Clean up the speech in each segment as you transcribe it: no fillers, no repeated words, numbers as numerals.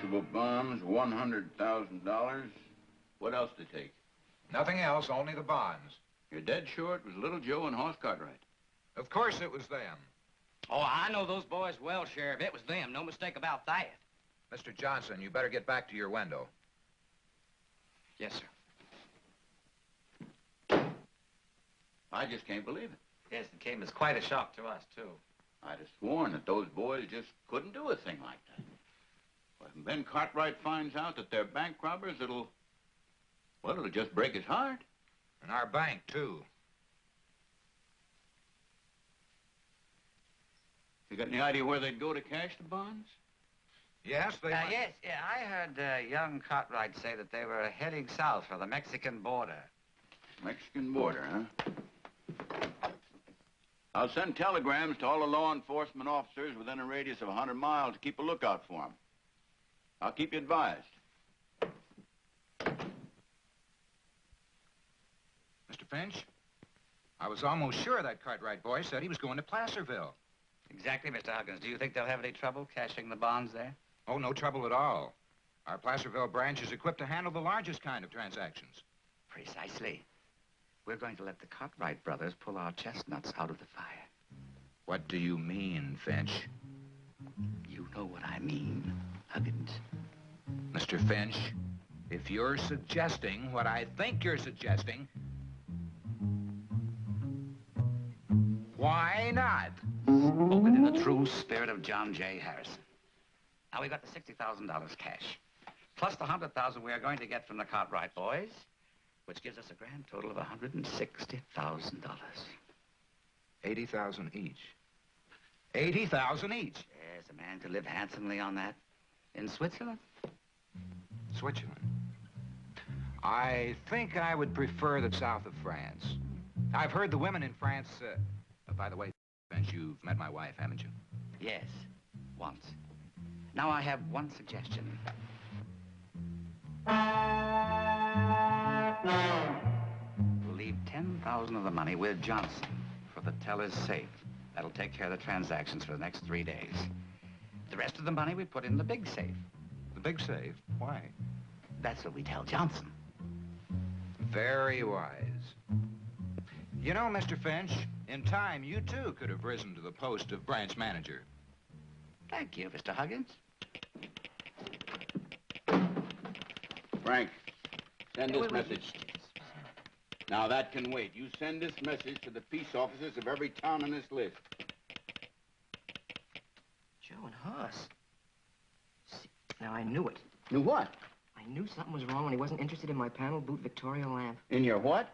Negotiable bonds, $100,000. What else to take? Nothing else, only the bonds. You're dead sure it was Little Joe and Hoss Cartwright? Of course it was them. Oh, I know those boys well, Sheriff. It was them. No mistake about that. Mr. Johnson, you better get back to your window. Yes, sir. I just can't believe it. Yes, it came as quite a shock to us, too. I'd have sworn that those boys just couldn't do a thing like that. When Ben Cartwright finds out that they're bank robbers, it'll just break his heart. And our bank, too. You got any idea where they'd go to cash the bonds? Yes, they might. Yes, yeah, I heard young Cartwright say that they were heading south for the Mexican border. Mexican border, huh? I'll send telegrams to all the law enforcement officers within a radius of 100 miles to keep a lookout for them. I'll keep you advised. Mr. Finch, I was almost sure that Cartwright boy said he was going to Placerville. Exactly, Mr. Huggins. Do you think they'll have any trouble cashing the bonds there? Oh, no trouble at all. Our Placerville branch is equipped to handle the largest kind of transactions. Precisely. We're going to let the Cartwright brothers pull our chestnuts out of the fire. What do you mean, Finch? You know what I mean, Huggins. Mr. Finch, if you're suggesting what I think you're suggesting, why not? Spoken in the true spirit of John J. Harrison. Now, we got the $60,000 cash, plus the $100,000 we are going to get from the Cartwright boys, which gives us a grand total of $160,000. 80,000 each. 80,000 each. Yes, a man could live handsomely on that. In Switzerland? Switzerland. I think I would prefer the south of France. I've heard the women in France, by the way, Finch, you've met my wife, haven't you? Yes, once. Now, I have one suggestion. We'll leave 10,000 of the money with Johnson for the teller's safe. That'll take care of the transactions for the next 3 days. The rest of the money we put in the big safe. The big safe? Why? That's what we tell Johnson. Very wise. You know, Mr. Finch, in time, you too could have risen to the post of branch manager. Thank you, Mr. Huggins. Frank, send this message. Now, that can wait. You send this message to the peace officers of every town on this list. Joe and Hoss. See, now, I knew it. Knew what? I knew something was wrong when he wasn't interested in my panel boot Victoria lamp. In your what?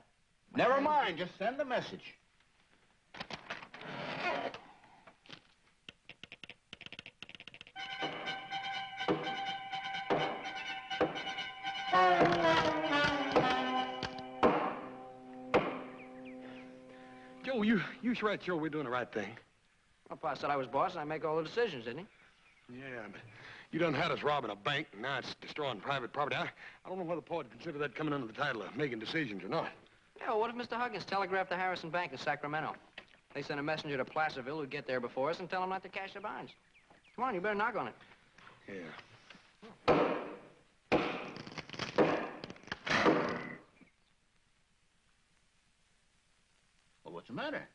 Never mind. Just send the message. Joe, you sure sure we're doing the right thing? Well, Pa said I was boss and I make all the decisions, didn't he? Yeah, but you done had us robbing a bank, and now it's destroying private property. I don't know whether Pa would consider that coming under the title of making decisions or not. Yeah, well, what if Mr. Huggins telegraphed the Harrison Bank in Sacramento? They sent a messenger to Placerville who'd get there before us and tell them not to cash their bonds. Come on, you better knock on it. Yeah. Well, what's the matter?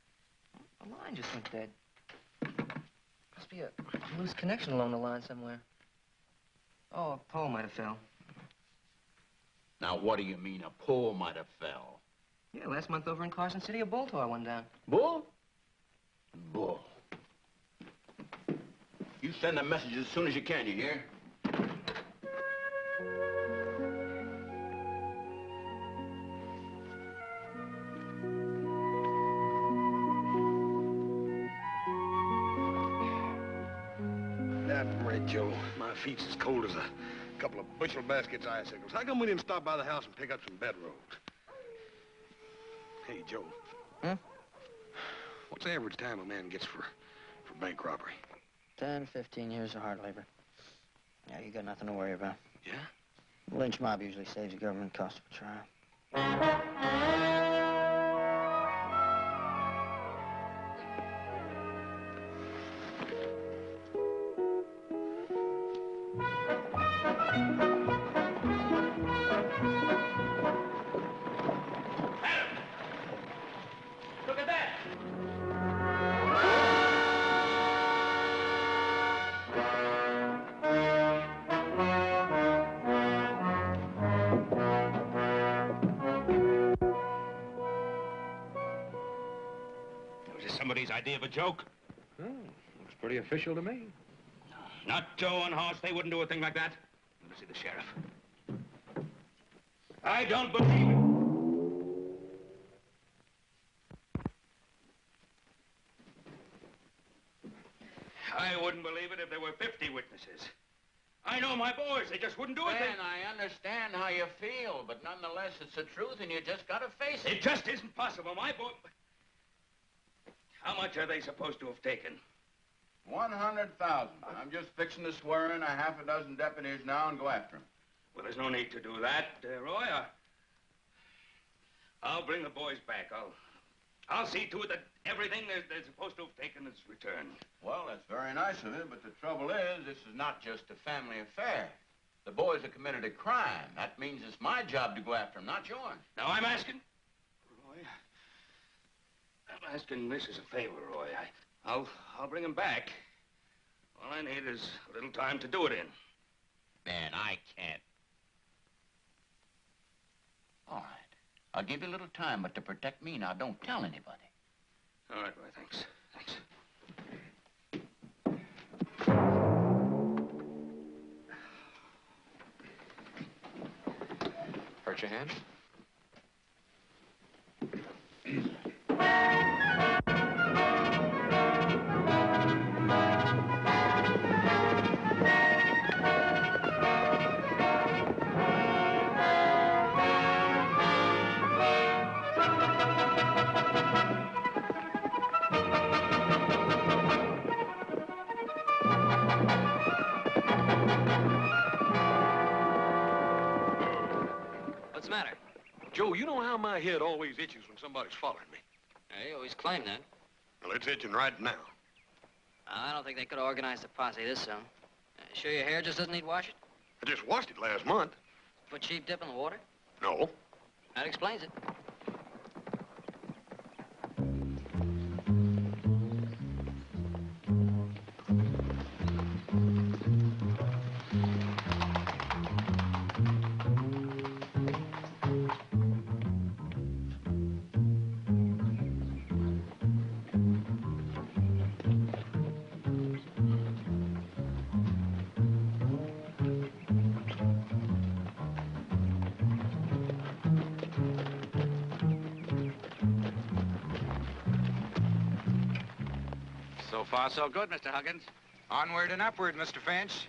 The line just went dead. Must be a loose connection along the line somewhere. Oh, a pole might have fell. Now, what do you mean a pole might have fell? Yeah, last month over in Carson City, a bull tore one down. Bull? Bull. You send the message as soon as you can, you hear? Damn right, Joe. My feet's as cold as a couple of bushel baskets of icicles. How come we didn't stop by the house and pick up some bedrolls? Hey, Joe. Huh? What's the average time a man gets for bank robbery? 10, 15 years of hard labor. Yeah, you got nothing to worry about. Yeah? Lynch mob usually saves the government cost of a trial. somebody's idea of a joke. Oh, looks pretty official to me. Not Joe and Hoss. They wouldn't do a thing like that. Let me see the sheriff. I don't believe it. I wouldn't believe it if there were 50 witnesses. I know my boys. They just wouldn't do it. Ben, I understand how you feel, but nonetheless, it's the truth, and you just gotta face it. It just isn't possible. My boy... How much are they supposed to have taken? 100,000. I'm just fixing to swear in a half a dozen deputies now and go after them. Well, there's no need to do that, Roy. I'll bring the boys back. I'll see to it that everything they're supposed to have taken is returned. Well, that's very nice of you, but the trouble is, this is not just a family affair. The boys have committed a crime. That means it's my job to go after them, not yours. Now, I'm asking... Roy, I'm asking this as a favor, Roy. I'll bring them back. All I need is a little time to do it in. Ben, I can't. All right. I'll give you a little time, but to protect me, now don't tell anybody. All right, Roy, thanks. Thanks. Hurt your hand? What's the matter? Joe, you know how my head always itches when somebody's following me? You always claim that. Well, it's itching right now. I don't think they could have organized a posse this soon. Sure your hair just doesn't need washing? I just washed it last month. Put cheap dip in the water? No. That explains it. So far, so good, Mr. Huggins. Onward and upward, Mr. Finch.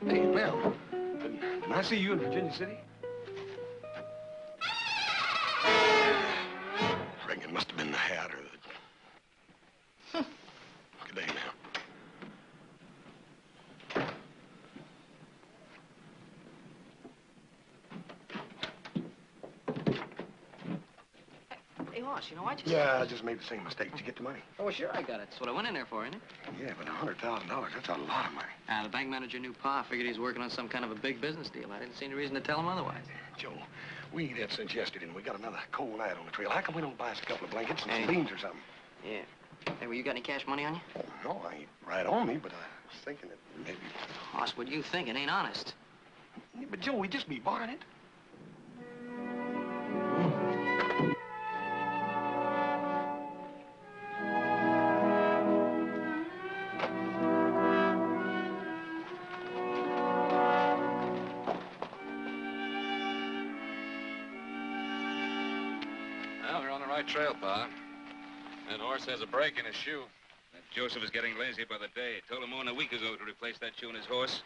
Hey, Mel, didn't I see you in Virginia City? I reckon it must have been the hat or the... Good day, Mel. Hey, Hoss, you know, I just... Yeah, I just made the same mistake. Did you get the money? Oh, sure I got it. That's what I went in there for, isn't it? Yeah, but $100,000, that's a lot of money. The bank manager knew Pa. Figured he was working on some kind of a big business deal. I didn't see any reason to tell him otherwise. Joe, we ain't had since yesterday, and we got another cold night on the trail. How come we don't buy us a couple of blankets and Hey. some beans or something? Yeah. Hey, well, you got any cash money on you? Oh, no, I ain't right on me, but I was thinking that maybe... Hoss, what do you think? It ain't honest. Yeah, but, Joe, we just be borrowing it. Well, we're on the right trail, Pa. That horse has a break in his shoe. Joseph is getting lazy by the day. Told him more than a week ago to replace that shoe in his horse.